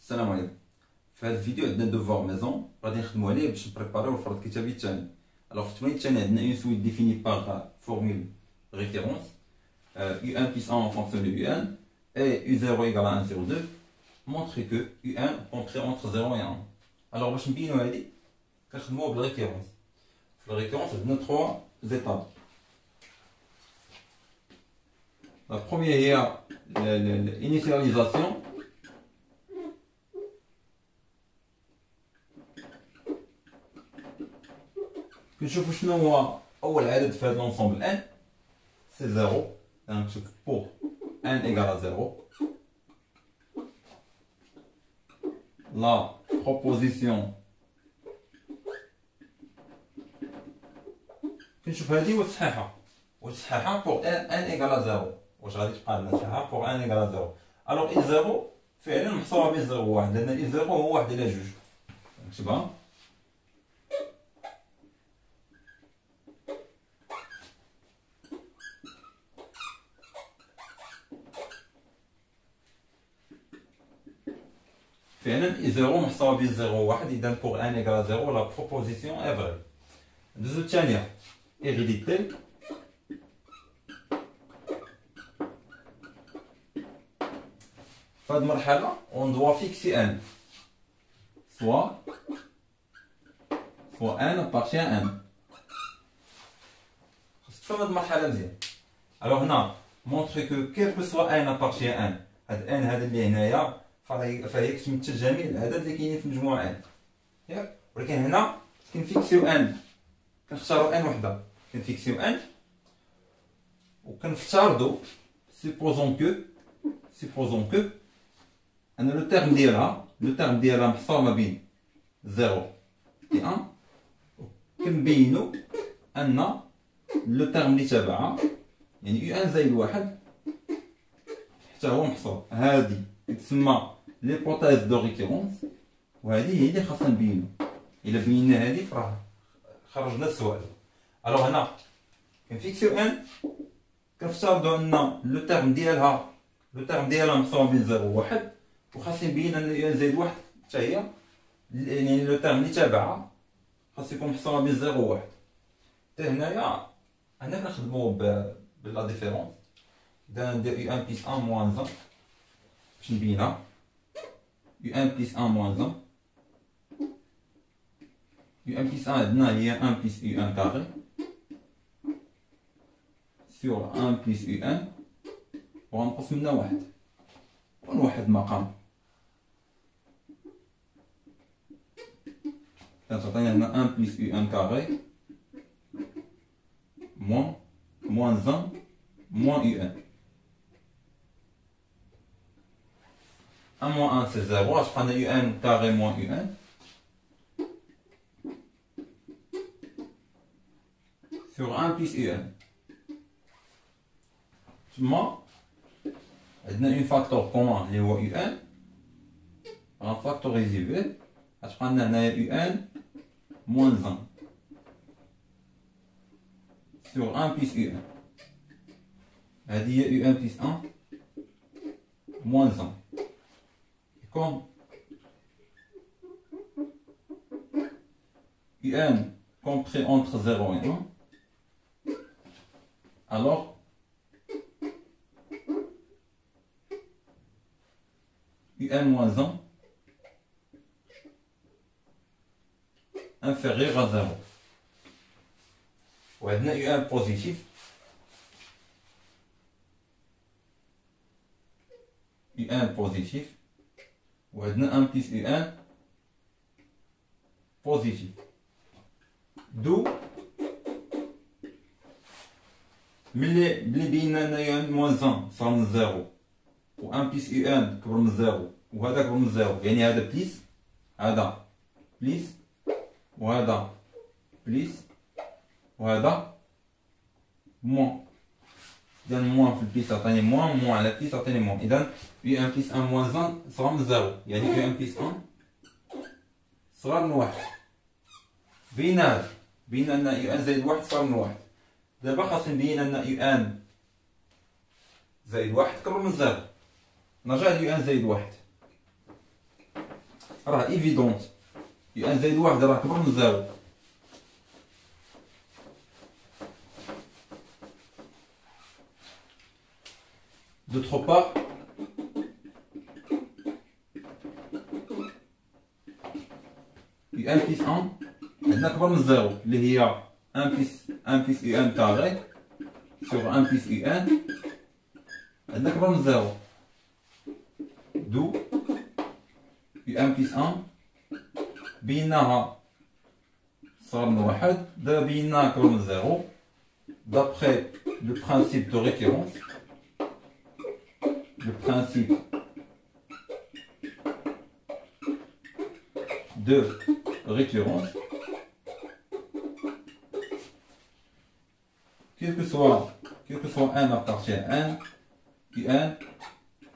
السلام عليكم. في هذا الفيديو عندنا دوفوار ميزون غادي نخدموا عليه باش نبريباريو الفرض الكتابي الثاني. الوغ في التمرين الثاني عندنا اون سويت ديفيني باغ فورمول ريفيرونس U1 plus 1 en fonction de U1 et U0 égale à 1 sur 2 montre que U1 compris entre 0 et 1. Alors باش نبينو هادي كنخدموها بالريكيرونس. في الريكيرونس عندنا 3 étapes. La première هي l'initialisation. كنشوفو شنو هو اول عدد في هذا لونسومبل ان سي 0. نشوف بور ان ايغال 0 لا بروبوزيسيون كنشوف هذه واش صحيحه بور ان ايغال 0 واش غادي تبقى لنا صحيحه بور ان ايغال 0. الوغ اي 0 فعلا محصوره بين 0 و 1 لان اي 0 هو 1 على 2 نكتبها فعلا اي 0 محصوره بين 0 و 1 اذا بور ان ايغال 0 لا بروبوزيسيون اي فري. ندوزو الثانيه هيريديتي. في هذه المرحله اون دوا فيكسي ان سوا ان ابارتيان ان. خاصك تفهم هذه المرحله مزيان. الوغ هنا مونطري كو كيف سوا ان ابارتيان ان، هاد ان هذا اللي هنايا فهي كتمثل جميع الاعداد اللي كاينين في المجموعه ان ياك. ولكن هنا كنفيكسيو ان، كنختارو ان وحده، كنفيكسيو ان وكنفترضو سيبوزون كو ان لو تيرم ديالها محصور ما بين 0 و 1. كنبينو ان لو تيرم اللي تابعها يعني يو ان زائد 1 حتى هو محصور. هادي تسمى ليبوتيز دو ريكيرونس وهذه هي اللي خاصنا نبينو. الا بينا هذه فراه خرجنا السؤال. الوغ هنا كنفيكسيو ان، كنفترضو ان لو تيرم ديالها محصور بين 0 و 1 وخاصني نبين ان يو ان زائد 1 حتى هي يعني لو تيرم اللي تابعها خاص يكون محصور بين 0 و 1. حتى هنايا كنخدمو بلا ديفيرونس. اذا ندير يو ان بليس 1 موان 1 باش نبينها. يو ان بليس 1 موان 1 يو ان بليس 1 عندنا هي 1 بليس يو ان كاري سور 1 بليس يو ان وغنقص منها 1 ونوحد مقام كتعطينا هنا 1 بليس يو ان كاري موان 1 موان يو ان. 1 moins 1 c'est 0, je prends UN carré moins UN sur 1 plus UN. ثم عندنا un facteur commun اللي هو UN غنفاكتوريزي به غتبقى لنا هنايا UN moins 1 sur 1 plus UN. هذه هي UN plus 1 moins 1 comme UN compris entre 0 et 1, alors UN moins 1 inférieur à 0. وعندنا UN positif وعندنا 1 بلس يو ان بوزيتيف. دو ملي بينا ان يو ان موان 1 صار من 0 و 1 بلس يو ان كبر من 0 وهذا كبر من 0 يعني هذا بليس وهذا بليس وهذا موان. إذا موان في البليس عطاني موان على بليس عطاني موان. إذا يو ان بليس 1 موان 1 صغر من 0 يعني يو ان بليس 1 صغر من 1. بينا ان يو ان زائد 1 صغر من 1. دابا خاصني نبين ان يو ان زائد واحد كبر من زيرو. نرجع ليو ان زائد واحد. راه ايفيدونت يو ان زائد واحد راه كبر من زيرو. D'autre part, U1 plus 1 عندنا كبر من زيرو اللي هي 1 plus U1 carré sur 1 plus U1 عندنا كبر من زيرو. دو U1 plus 1 بيناها صار من واحد، دابا بيناها كبر من زيرو d'après le principe de récurrence. Le principe de récurrence, quel que soit n appartient à n, un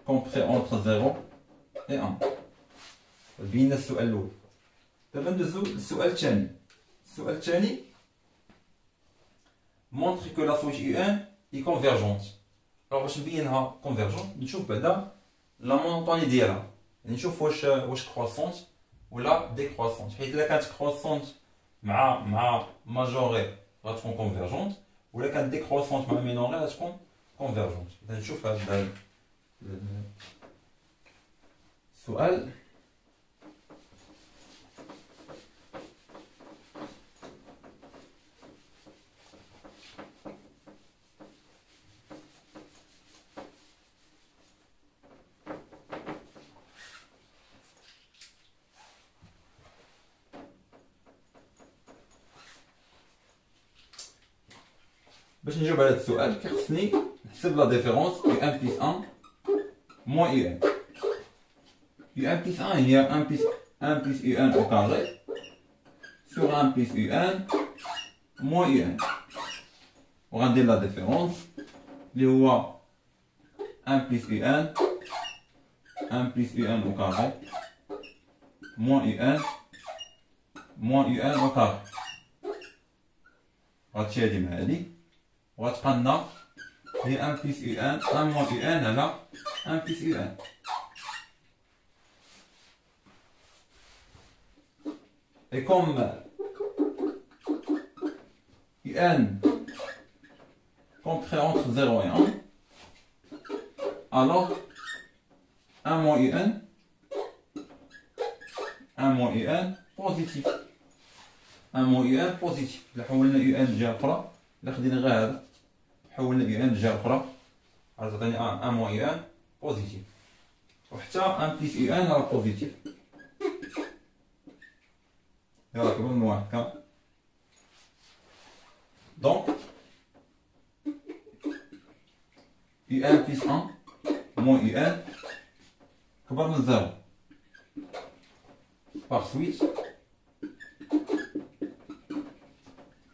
compris entre 0 et 1. بينا السؤال الأول. دابا ندوزو للسؤال الثاني. السؤال الثاني montre que la souche U1 est convergente. Alors باش نبينها كونفيرجون نشوف بعدا لا مونطوني ديالها، يعني نشوف واش كروسونت ولا ديكروسونت، حيت الا كانت كروسونت مع ماجوري غتكون كونفيرجونت، ولا كانت ديكروسونت مع مينوري غتكون كونفيرجونت. اذا نشوف هذا السؤال. باش نجاوب على هذا السؤال كيخصني نحسب لا ديفيرونس U1 plus 1 moins U1. U1 plus 1 هي 1 plus U1 au carré sur 1 plus U1 moins U1. وغندير لا ديفيرونس اللي هو 1 plus U1 1 plus U1 au carré moins U1 au carré. غتمشي هادي مع هادي وغتبقى لنا هي 1 plus U1 1 moins U1 على 1 plus U1. Et comme UN compris entre 0 et 1, alors 1 moins UN positif. 1 moins UN positif. إلا حولنا UN لجهة أخرى، إلا خدينا غير هذا حولنا UN لجهة أخرى غتعطيني 1 moins UN positif. وحتى 1 plus UN راه positif. يلا كبر من واحد كام. Donc UN plus 1 moins UN كبر من 0. Par suite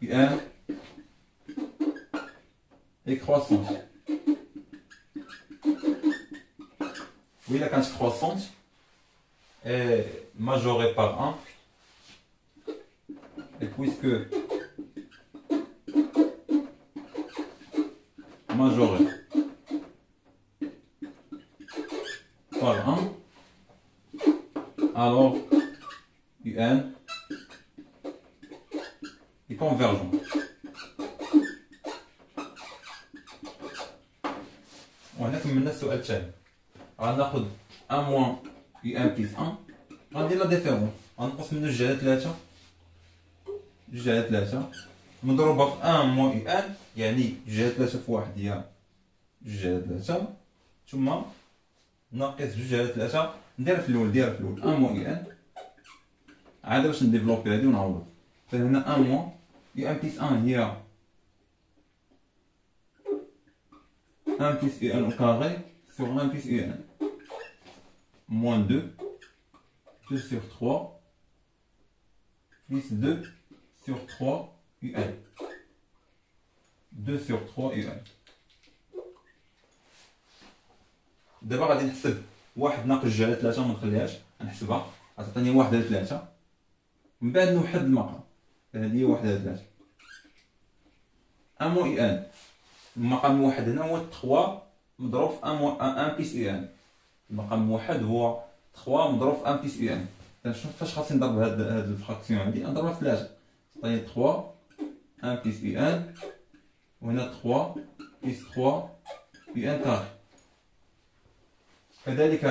UN est croissante. Oui, la quantité croissante est majorée par 1. Et puisque majoré par 1, alors UN est convergent. وهنا كملنا السؤال الثاني. غناخد 1 moins UN plus 1 غندير لا ديفيرونس، غنقص منه جوج على 3 جوج على 3 مضروبة في 1 moins UN، يعني جوج على 3 في 1 هي جوج على 3 ثم ناقص جوج على 3 ندير في الأول 1 moins UN عاد باش نديفلوبي هادي ونعوض. فهنا 1 moins UN plus 1 هي 1 plus UN au carré sur 1 plus UN moins 2 sur 3 plus 2 sur 3 UN 2 sur 3 UN. دابا غادي نحسب 1 ناقص 2 على 3 ما نخليهاش نحسبها غتعطيني 1 على 3 من بعد نوحد المقام. هذه هي 1 على 3 1 moins UN. المقام الواحد هنا هو 3 مضروب في 1 بلس UN. المقام الواحد هو 3 مضروب في 1 بلس UN. فاش خاصني نضرب هاد الفراكسيون هادي نضربها في 3 تعطيني 3 1 بلس يو ان وهنا 3 بلس 3 يو ان كاري. كذلك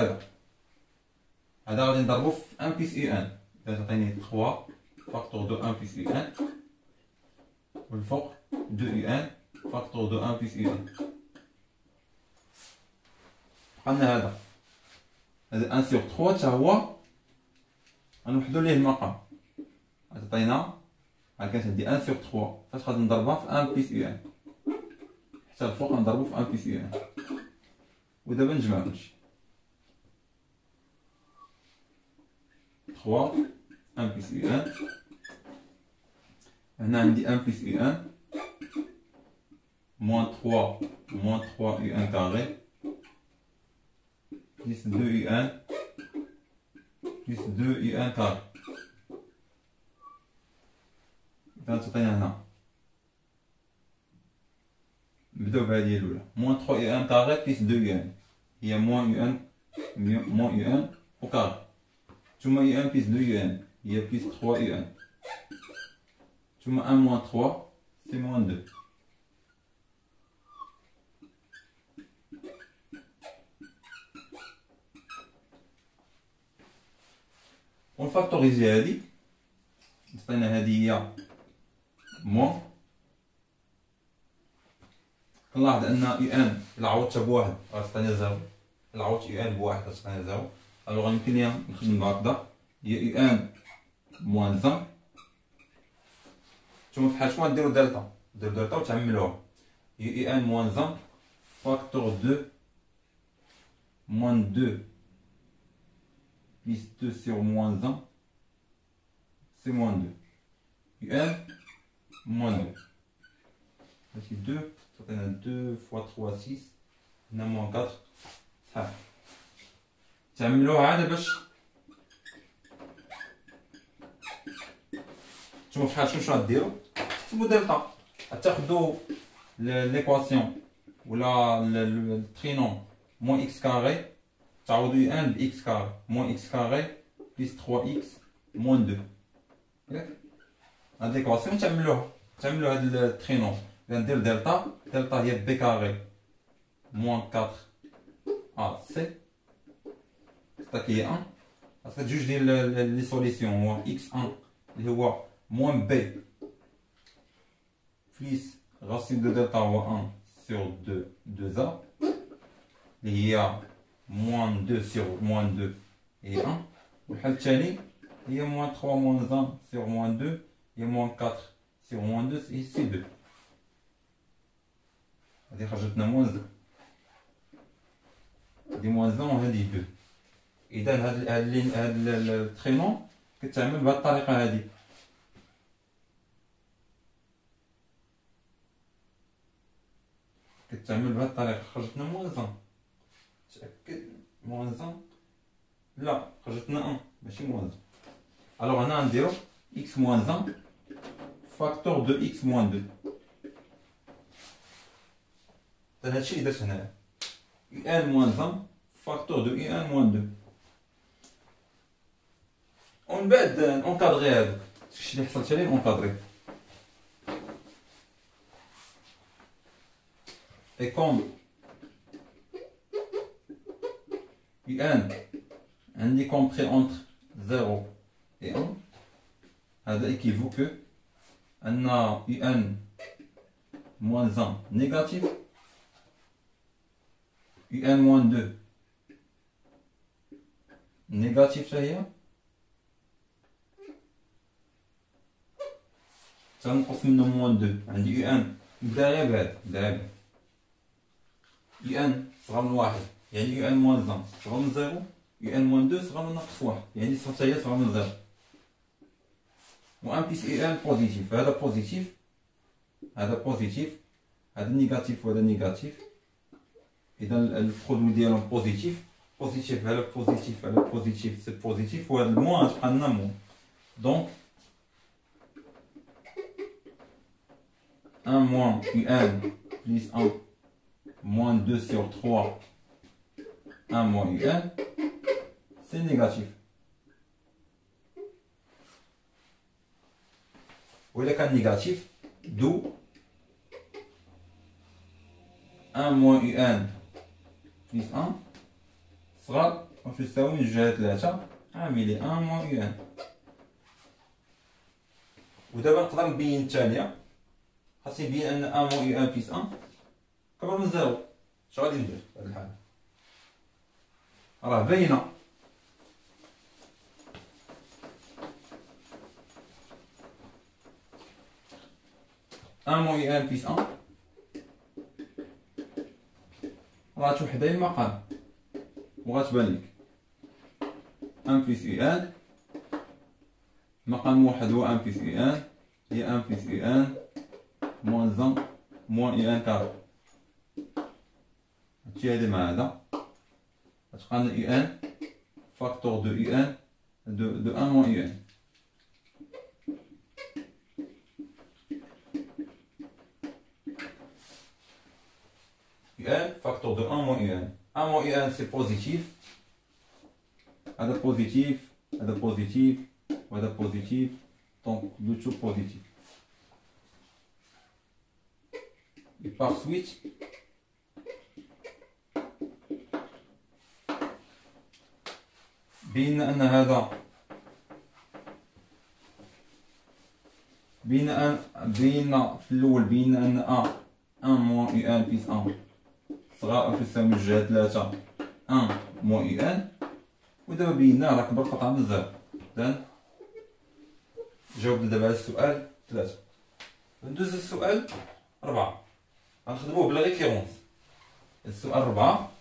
هذا غادي نضربو في 1 بلس يو ان تعطيني 3 فاكتور دو 1 بلس يو ان والفوق 2 يو ان فاكتور دو 1 بلس يو ان. بقالنا هذا 1 سور 3 حتى هو غنوحدو ليه المقام. عطينا كانت عندي 1 سور 3 فاش غادي نضربها في 1 بلس يو ان حتى الفوق نضربو في 1 بلس يو ان. ودابا نجمع كلشي 3 1 بلس يو ان هنا عندي 1 بلس يو ان moins 3 يو ان كاري plus 2 يو ان plus 2 يو ان كاري. إذا تعطينا هنا نبداو بهادي الأولى moins 3 يو ان كاري plus 2 يو ان هي moins يو ان au carré ثم يو ان plus 2 يو ان هي plus 3 يو ان ثم 1 moins 3 c'est moins 2. ونفاكتوريزي هادي عطينا هادي هي موان. كنلاحظ ان يو ان الا عوضتها بواحد غتعطيني زيرو، الا عوضت يو ان بواحد غتعطيني زيرو. الوغ يمكن ليا نخدم هكذا هي يو ان موان زان ثم في حال شكون غنديرو دلتا وتعملوها يو ان موان زان فاكتور دو موان دو plus 2 sur moins 1, c'est moins 2. Un, moins 2. Voici 2, ça fait 2 fois 3, 6. On a moins 4. Ça. تعملوها عاد باش نشوفوا فحال شنو غديروا. تكتبوا دلتا غتاخدوا ليكواسيون ولا الترينوم موان اكس كاري تعوضوا يو ان ب x كاري موان x كاري بلس 3x موان 2 ياك. هاد ليكواسيون تعملوا هاد الترينوم غندير دلتا هي بي كاري موان 4 ا سي تاك هي 1 باسكو جوج ديال لي سوليسيون هو x1 اللي هو موان بي بلس راسين دو دلتا هو 1 سور 2 a اللي هي moins 2 sur moins 2 et 1. والحل الثاني هي moins 3 moins 1 sur moins 2 هي moins 4 sur moins 2 c'est 2. هذه خرجتنا moins 2 هذه moins 1 وهذه 2. إذا هاد الترينون كتعمل بهاد الطريقة هادي. كتعمل بهاد الطريقة خرجتنا moins 1 تأكد موان 1 لا خرجتنا 1 ماشي موان 1. الوغ هنا غنديرو x موان 1 فاكتور دو x موان 2. هادشي اللي درت هنايا يو ان موان 1 فاكتور دو يو ان موان 2. ومن بعد نونكادغي هادوك داكشي اللي حصلت عليه نونكادغي. اي كوم un عندي compris entre 0 et 1 هذا équivaut que أن un moins 1 négatif un moins 2 négatif هي تنقص منه moins 2 عندي un نبدا غير بهذا un صغر من واحد يعني يو ان موان 1 صغر من 0 يو ان موان 2 صغر من ناقص 1 يعني صفر هي صغر من 0 و 1 بلس يو ان بوزيتيف. هذا بوزيتيف هذا نيجاتيف وهذا نيجاتيف. اذا البرودوي ديالهم بوزيتيف على بوزيتيف سي بوزيتيف وهذا الموان تبقى لنا موان. دونك 1 موان يو ان بلس 1 moins 2 sur 3 1 moins un, c'est négatif. وإلا كان نيجاتيف دو 1 موان يو ان بليس 1 صغار واش يساوي من جهة 3 عاملي 1 موان يو ان. ودابا نقدر نبين الثانية، خاصني نبين أن 1 موان يو ان بليس 1 كبر من زيرو. اش غادي ندير في هاد الحالة؟ راه باينة، ان موان يو ان بليس 1 راه توحدها المقام وغتبان لك 1 بليس يو ان مقام واحد هو 1 بليس يو ان هي 1 بليس يو ان موان 1 موان يو ان كاري. هادشي هادي مع هذا غتبقى لنا يو ان فاكتور دو يو ان دو 1 موان يو ان. يو ان فاكتور دو 1 موان يو ان. 1 موان يو ان سي بوزيتيف، هذا بوزيتيف هذا بوزيتيف وهذا بوزيتيف، دونك لو تو بوزيتيف. Et par suite بينا أن هذا بينا في الأول بينا أن أن موان يو أن بليس أن صغار أو تساوي من جهة 3 أن موان يو أن، ودابا بينا راه كبر قطعة من زيرو. إذن جاوبنا دابا على السؤال 3. ندوز للسؤال 4 غنخدموه بلا ريكيرونس. السؤال 4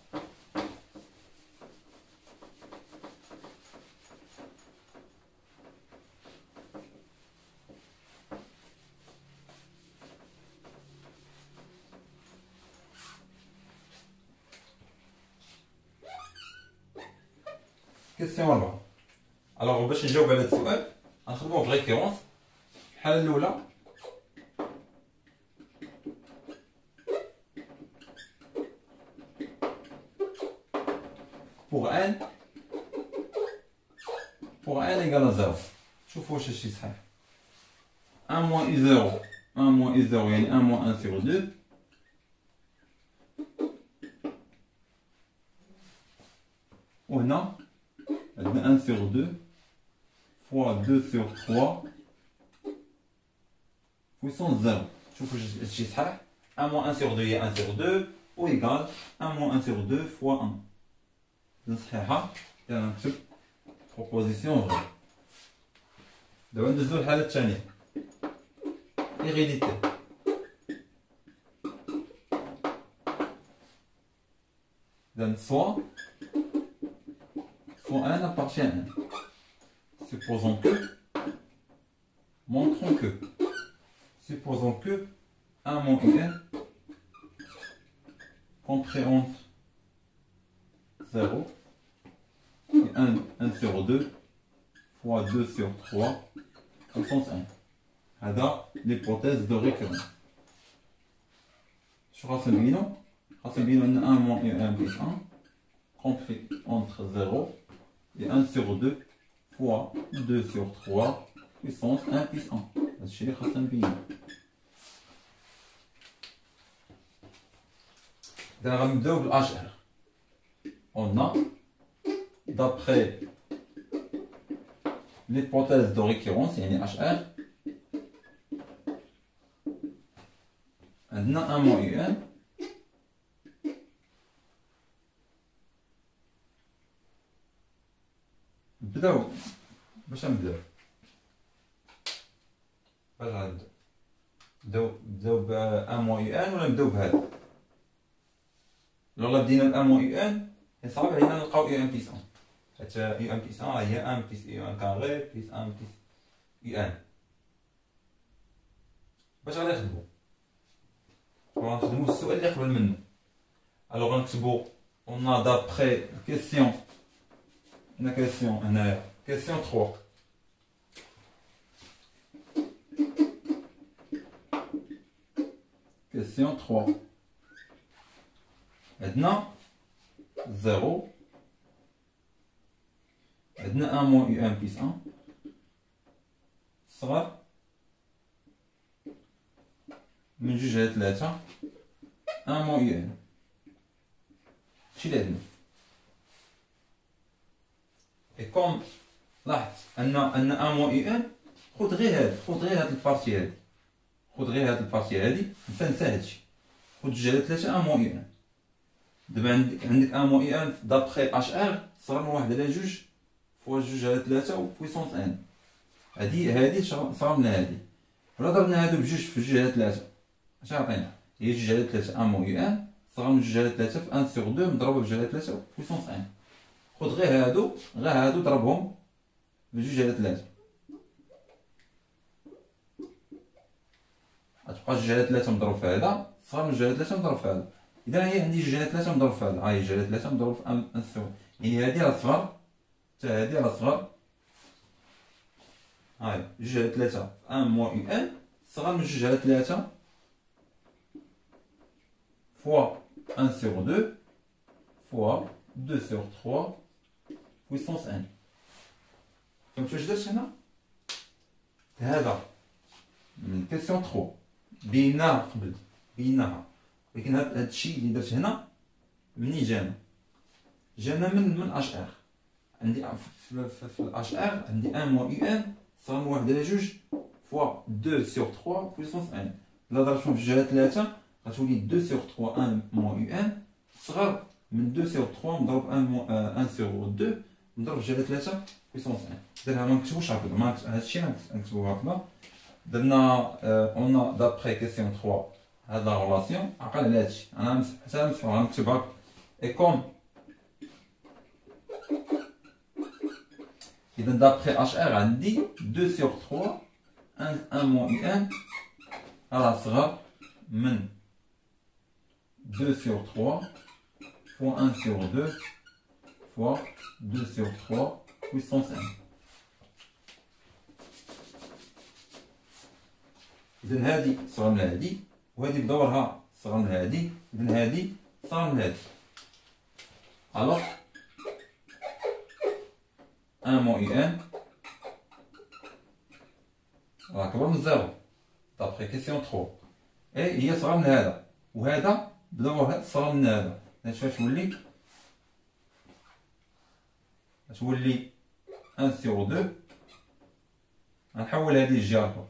كيسيون 4. الوغ باش نجاوب على هذا السؤال غنخدموه بريكيرونس. الحالة الأولى pour n égale à 0. شوفوا واش هادشي صحيح. 1 moins i 0 1 moins i 0 يعني 1 moins 1 sur 2. وهنا عندنا 1 sur 2 fois 2 sur 3 puissance 0. شوفوا واش هادشي صحيح. 1 moins 1 sur 2 هي 1 sur 2 و égal 1 moins 1 sur 2 fois 1. صحيحة. إذا نكتب proposition vraie. دابا ندوزو للحالة الثانية hérédité. إذا soit 1 appartient à 1. Supposons que, montrons que, supposons que 1 moins n compréhende 0 et 1 sur 2 fois 2 sur 3 puissance 1. هذا l'hypothèse de récurrence. شو خاصنا نبينو؟ خاصنا نبينو أن 1 moins 1 plus 1 compris entre 0 et 1 sur 2 fois 2 sur 3 puissance 1 plus 1. هادشي اللي خاصنا نبينو. إذا غنبداو بال HR. On a, d'après l'hypothèse de récurrence يعني HR عندنا 1 moins u1 نبداو باش نبداو نبداو ب 1 moins u1 ولا نبداو بهذا. لو بدينا ب 1 moins u1 صعب علينا نلقاو u1 بليس 1 حيت u1 بليس 1 هي 1 بليس u1 كاري بليس 1 بليس u1. باش غادي نخدمو غنخدمو السؤال اللي قبل منه. الوغ غنكتبو on a d'après question هنا question هنايا question 3 question 3 عندنا 0 عندنا 1 moins u1 plus 1 صغر من 2 على 3 1 موان يو ان. هادشي اللي عندنا. اي كوم لاحظت ان 1 موان يو ان، خذ غير هاد البارتي هادي، خذ غير هاد البارتي هادي، نسى هادشي، خذ 2 على 3 1 موان يو ان. دابا عندك 1 موان يو ان دابخي اش ار صغر من 1 على 2 فوا 2 على 3 بويسونس ان. هادي صغر من هادي، ولا ضربنا هادو بجوج في 2 على 3 اش عطينا؟ هي 2 على 3 1 موان يو ان صغر من 2 على 3 في 1 سور 2 مضروبه ب 2 على 3 بويسونس ان. خذ غير هادو ضربهم ب 2 على 3، غتبقى 2 على 3 مضروب في هذا صغر من 2 على 3 مضروب في هذا. اذا هي عندي 2 على 3 مضروب في هذا، هاي 2 على 3 مضروب في 1 سور، يعني هادي راه صغر حتى هادي راه صغر. هاي 2 على 3 في 1 موان يو ان صغر من 2 على 3 فوا 1 سور 2 فوا 2 سور 3 بويسونس ان. فهمتوا واش درت هنا؟ هذا من كيسيون 3 بيناها قبل، ولكن هادشي اللي درت هنا منين جانا من اش ار. عندي في الاش ار عندي 1 موان يو ان صغر من 1 على 2 فوا 2 سور 3 بويسونس ان. الا ضربتهم في 2 على 3 غتولي 2 سور 3 1 موان يو ان صغر من 2 سور 3 مضروب 1 سور 2 مضروب في 2 على 3 بويسونس ان. درها ما نكتبوش هكذا، هادشي غنكتبو هكذا. درنا اون دابخي كيسيون 3 هاد لا غولاسيون عقل على هادشي. انا حتى نمسحو غنكتبها اي كوم. اذا دابخي اش ار عندي 2 سور 3 1 موان يو ان راه صغر من 2 سور 3 فوا 1 سور 2 فوا 2 سور 3 بويسونس ان. إذا هادي صغر من هادي، وهادي بدورها صغر من هادي، إذا هادي صغر من هادي. ألوغ 1 موان يو ان راه كبر من زيرو دابخي كيسيون 3، اي هي صغر من هذا، وهذا بدورها صغر من هذا. إذا شفت تولي 1 سور 2. غنحول هادي للجهة الأخرى،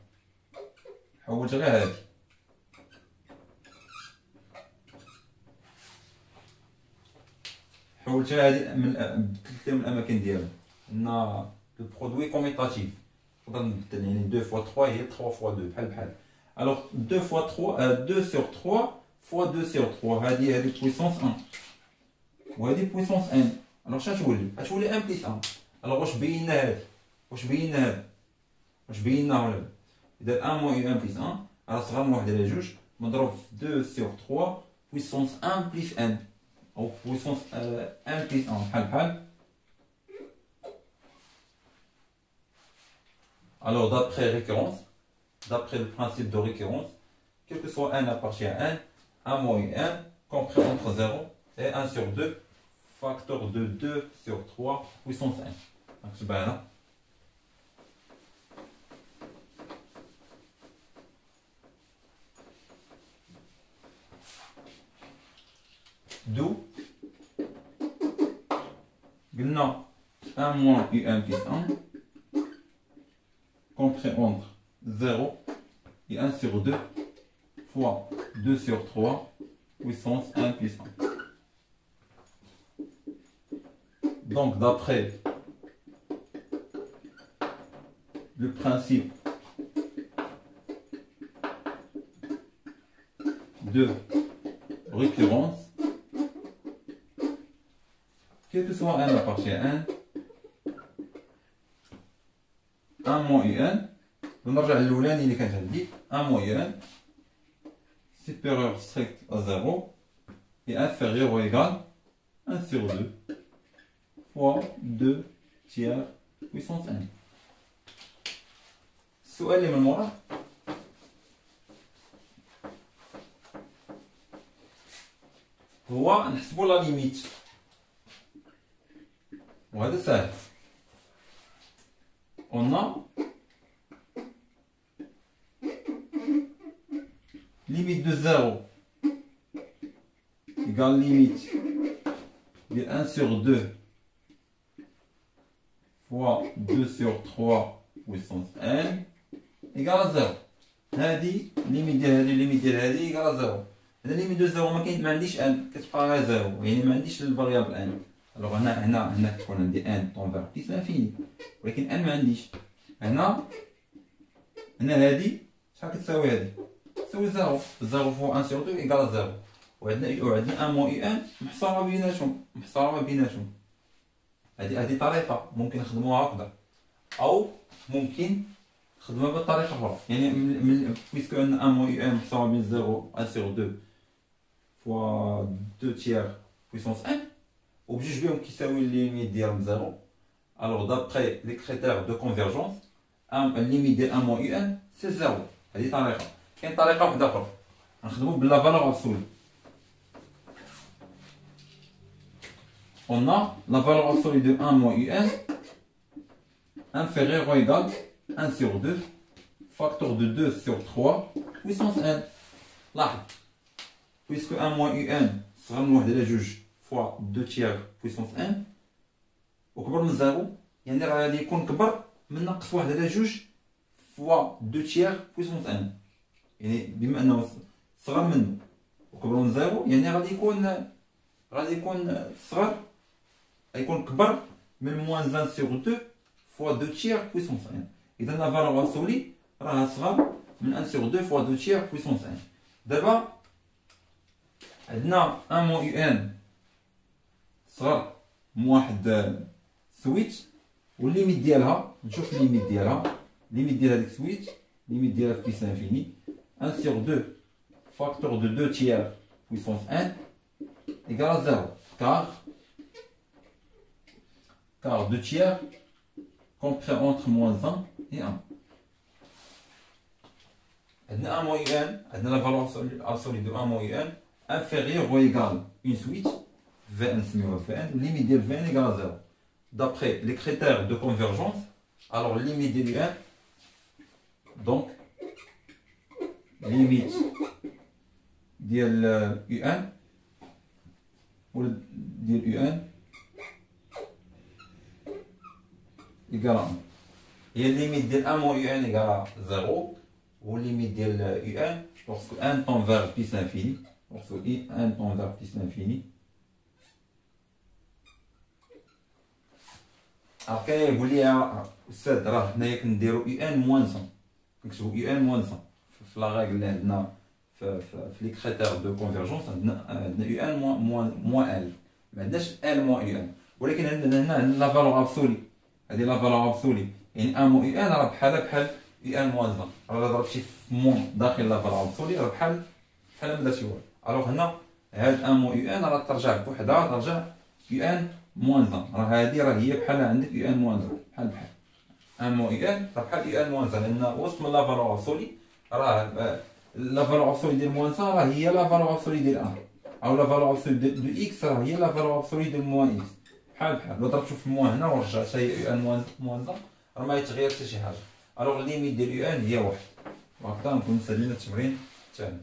حولت غير هادي، حولتها هادي بدلتها من الأماكن ديالهم. إن لو برودوي كوميتاتيف نقدر نبدل، يعني 2 فوا 3 هي 3 فوا 2 بحال. ألوغ 2 فوا 3 2 سور 3 فوا 2 سور 3 هادي بويسونس 1 وهادي بويسونس ان. ألوغ شنو غتولي 1 بليس 1. ألوغ واش بينا هادي واش بينا ولا لا؟ إذا 1 موان يو 1 بليس 1 راه صغر من 1 على 2 مضروب في 2 سور 3 بويسونس 1 بليس ان أو بويسونس 1 بليس 1 بحال. Alors d'après récurrence, d'après le principe de récurrence, quel que soit n appartient à n, 1 moins 1 compris entre 0 et 1 sur 2, facteur de 2 sur 3 puissance 1. Donc c'est bien là. D'où قلنا 1 moins u1 plus 1 compris entre 0 et 1 sur 2 fois 2 sur 3 puissance 1 plus 1. Donc d'après le principe de récurrence, quel que soit n appartient à n, 1 moins un, ونرجع للأولاني اللي كانت عندي 1 moins un supérieur strict à 0 et inférieur ou égal 1 sur 2 fois 2 tiers puissance 1. السؤال اللي من موراه هو نحسبو لا ليميت، وهذا سهل. On a limite de 0 égale limite de 1 sur 2 fois 2 sur 3 puissance n égale à 0. هذه ليميت ديال هذه ليميت ديال هذه égale à 0. هذا ليميت دو 0 ما عنديش ان، كتبقى غير 0، يعني ما عنديش الفاريابل ان. الوغ هنا تكون عندي ان طون فيغ بليس لانفيني، ولكن ان ما عنديش. هنا هذه شحال كتساوي؟ هذه تساوي 0. 0 فوا 1 سور 2 égale à 0. وعندنا ان موان يو ان محصوره بيناتهم. هذه طريقه ممكن نخدموها هكذا، او ممكن نخدموها بطريقه اخرى. يعني بيسكو عندنا ان موان يو ان محصوره بين 0 1 سور 2 فوا 2 تيير بويسونس 1 وبجوج بهم كيساوي ليميت ديالهم 0. الوغ دابخي لي كريتير دو كونفيرجونس الليميت ديال ان موان يو ان سي 0. هذه طريقه. كاين طريقه واحده اخرى نخدمو بلا فالور ابسولي. On a la valeur absolue de 1 moins un inférieur ou égal 1 sur 2 facteur de 2 sur 3 puissance n. لاحظ puisque 1 moins un صغر من 1 على 2 fois 2 tiers puissance n وكبر من 0، يعني راه غادي يكون كبر من ناقص 1 على 2 fois 2 tiers puissance n. يعني بما انه صغر منه وكبر من 0 يعني غادي يكون صغر، غيكون كبر من موان 1 سور 2 فوا 2 تيير بويسونس 1. اذا لا فالور ابسولي راها صغر من 1 سور 2 فوا 2 تيير بويسونس 1. دابا عندنا 1 موان يو ان صغر من واحد سويتش، والليميت ديالها نشوف الليميت ديالها. الليميت ديال هذيك سويتش الليميت ديالها في بليس انفيني 1 سور 2 فاكتور دو 2 تيير بويسونس 1 égale à 0 car 2 tiers compris entre moins 1 et 1. عندنا 1 moins n، عندنا la valeur absolue de 1 moins n inférieure ou égale une suite Vn نسميوها Vn، limite ديال Vn égale à 0 d'après les critères de convergence. alors limite ديال un donc limite ديال un ديال un égale à 1. هي الليميت ديال 1 moins un égale à 0 والليميت ديال un lorsque 1 tend vers plus l'infini. lorsque 1 tend vers plus l'infini. alors كاين يقول لي استاذ راه حنايا كنديرو ان موان 100، كنكتبو ان موان 100 في لا ريغل اللي عندنا في لي كريتير دو كونفيرجونس. عندنا ان موان ال، ما عندناش ان موان ان، ولكن عندنا هنا لا فالور ابسولي. هذه لا فالور ابسولي يعني ان موان ان راه بحال ان موان 100. راه ضربتي في موان داخل لا فالور ابسولي راه بحال ما درتي والو. الوغ هنا هاد ان موان ان راه ترجع بوحدها، ترجع ان موان 100. راه هادي راه هي بحال عندك ان موان 1 بحال ان موان ان راه بحال ان موان 1، لان وسط من لا فالور ابسولي راه لا فالور ابسولي ديال موان 100 راه هي لا فالور ابسولي ديال 1، او لا فالور ابسولي دو اكس راه هي لا فالور ابسولي ديال موان اكس بحال. لو ضربتو في موان هنا ورجعت هي ان موان 100 راه ما يتغير حتى شي حاجه. الوغ ليميت ديال ان هي واحد. وهكذا نكون سالينا التمرين تاعنا.